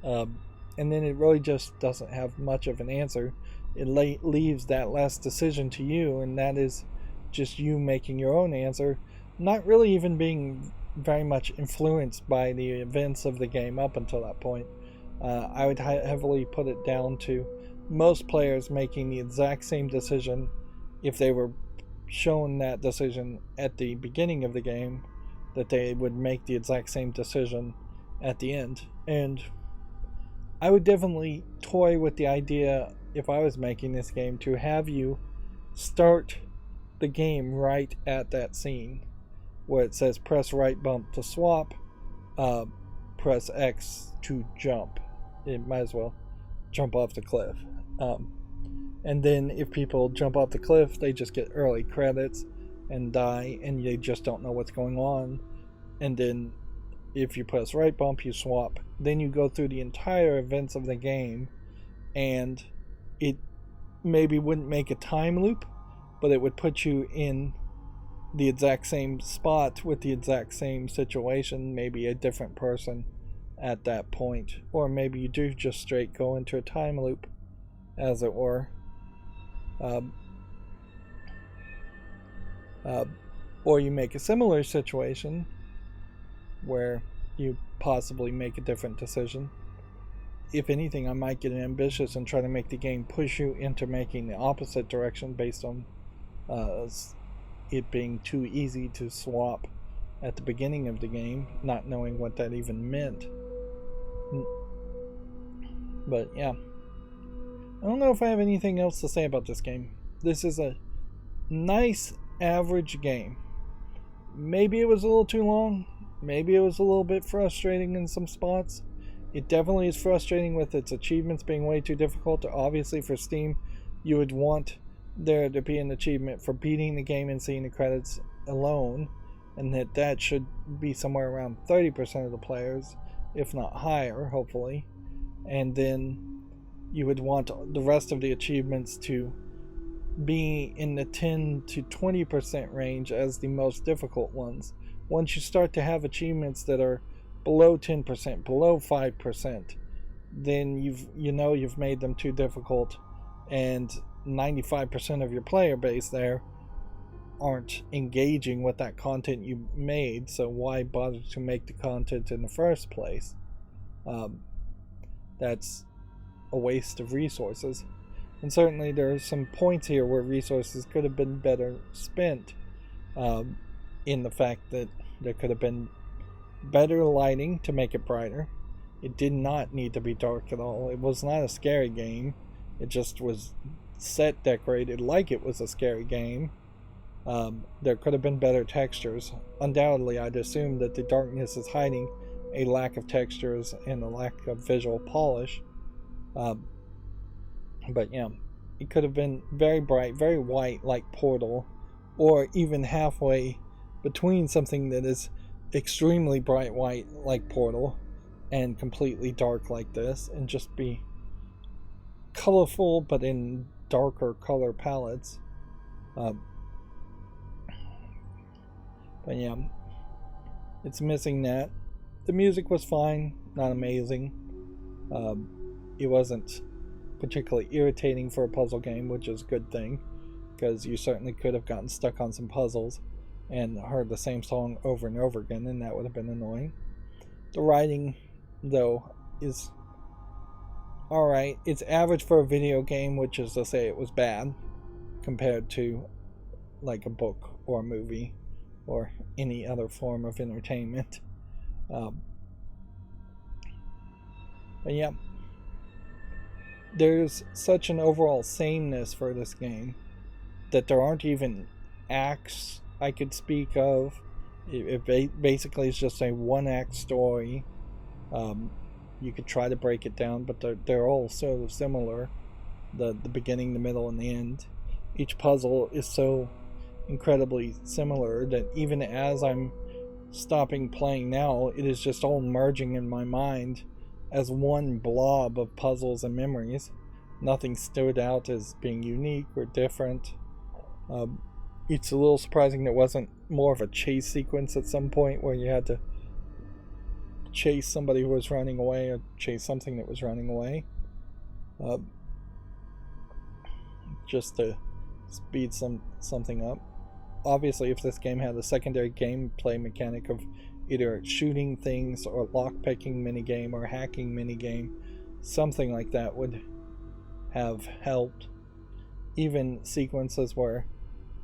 and then it really just doesn't have much of an answer. It leaves that last decision to you, and that is just you making your own answer, not really even being very much influenced by the events of the game up until that point. I would heavily put it down to most players making the exact same decision if they were shown that decision at the beginning of the game, that they would make the exact same decision at the end. And I would definitely toy with the idea, if I was making this game, to have you start the game right at that scene where it says press right bump to swap, press X to jump. It might as well jump off the cliff. And then if people jump off the cliff, they just get early credits and die, and they just don't know what's going on. And then if you press right bump, you swap. Then you go through the entire events of the game, and it maybe wouldn't make a time loop, but it would put you in the exact same spot with the exact same situation, maybe a different person at that point. Or maybe you do just straight go into a time loop, as it were. Or you make a similar situation where you possibly make a different decision. If anything, I might get ambitious and try to make the game push you into making the opposite direction based on it being too easy to swap at the beginning of the game, not knowing what that even meant. But yeah, I don't know if I have anything else to say about this game. This is a nice average game. Maybe it was a little too long. Maybe it was a little bit frustrating in some spots. It definitely is frustrating with its achievements being way too difficult. Obviously for Steam, you would want there to be an achievement for beating the game and seeing the credits alone, and that should be somewhere around 30% of the players, if not higher, hopefully. And then you would want the rest of the achievements to be in the 10 to 20% range as the most difficult ones. Once you start to have achievements that are below 10%, below 5%, then you've made them too difficult, and 95% of your player base there aren't engaging with that content you made, so why bother to make the content in the first place? That's a waste of resources. And certainly there are some points here where resources could have been better spent, in the fact that there could have been better lighting to make it brighter. It did not need to be dark at all. It was not a scary game. It just was set decorated like it was a scary game. There could have been better textures. Undoubtedly, I'd assume that the darkness is hiding a lack of textures and a lack of visual polish. But yeah, it could have been very bright, very white like Portal, or even halfway between something that is extremely bright white like Portal and completely dark like this, and just be colorful but in darker color palettes. But yeah, it's missing that. The music was fine, not amazing. It wasn't particularly irritating for a puzzle game, which is a good thing, because you certainly could have gotten stuck on some puzzles and heard the same song over and over again, and that would have been annoying. The writing, though, is alright. It's average for a video game, which is to say it was bad compared to like a book or a movie or any other form of entertainment. But yeah, there's such an overall sameness for this game that there aren't even acts I could speak of. It basically is just a one-act story. You could try to break it down, but they're all sort of similar. The beginning, the middle, and the end. Each puzzle is so incredibly similar that even as I'm stopping playing now, it is just all merging in my mind as one blob of puzzles and memories. Nothing stood out as being unique or different. It's a little surprising there wasn't more of a chase sequence at some point where you had to chase somebody who was running away or chase something that was running away. Just to speed something up. Obviously, if this game had a secondary gameplay mechanic of either shooting things or lockpicking minigame or hacking minigame, something like that would have helped. Even sequences where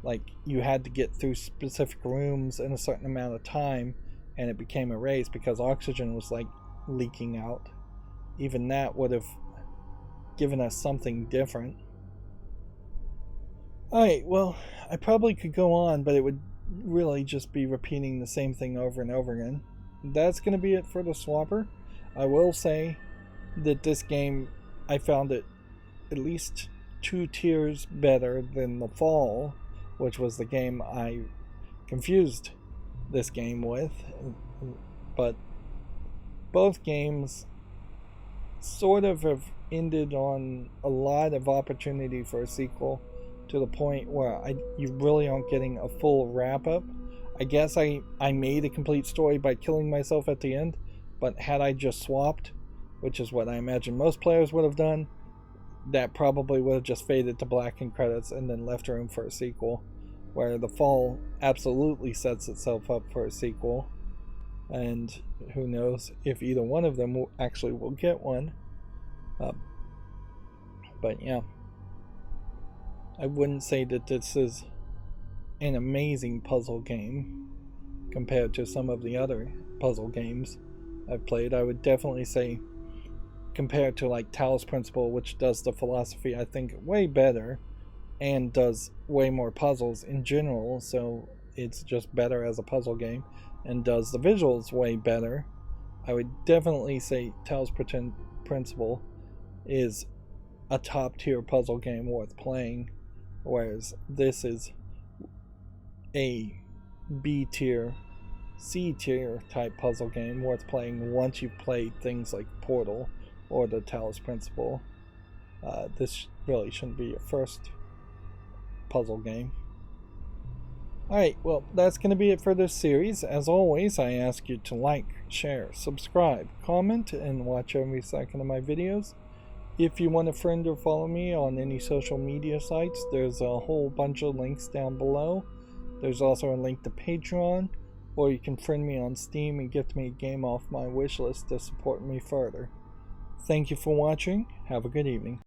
like you had to get through specific rooms in a certain amount of time and it became a race because oxygen was like leaking out. Even that would have given us something different. Alright, well, I probably could go on, but it would really just be repeating the same thing over and over again. That's going to be it for the Swapper. I will say that this game, I found it at least 2 tiers better than The Fall, which was the game I confused this game with. But both games sort of have ended on a lot of opportunity for a sequel, to the point where you really aren't getting a full wrap-up. I guess I made a complete story by killing myself at the end, but had I just swapped, which is what I imagine most players would have done, that probably would have just faded to black in credits and then left room for a sequel, where The Fall absolutely sets itself up for a sequel, and who knows if either one of them will get one. But yeah, I wouldn't say that this is an amazing puzzle game compared to some of the other puzzle games I've played. I would definitely say, compared to like Talos Principle, which does the philosophy I think way better and does way more puzzles in general, so it's just better as a puzzle game, and does the visuals way better, I would definitely say Talos Principle is a top tier puzzle game worth playing, whereas this is a B tier, C tier type puzzle game worth playing once you've played things like Portal or the Talos Principle. This really shouldn't be your first puzzle game. Alright, well, that's going to be it for this series. As always, I ask you to like, share, subscribe, comment, and watch every second of my videos. If you want to friend or follow me on any social media sites, there's a whole bunch of links down below. There's also a link to Patreon, or you can friend me on Steam and get me a game off my wishlist to support me further. Thank you for watching. Have a good evening.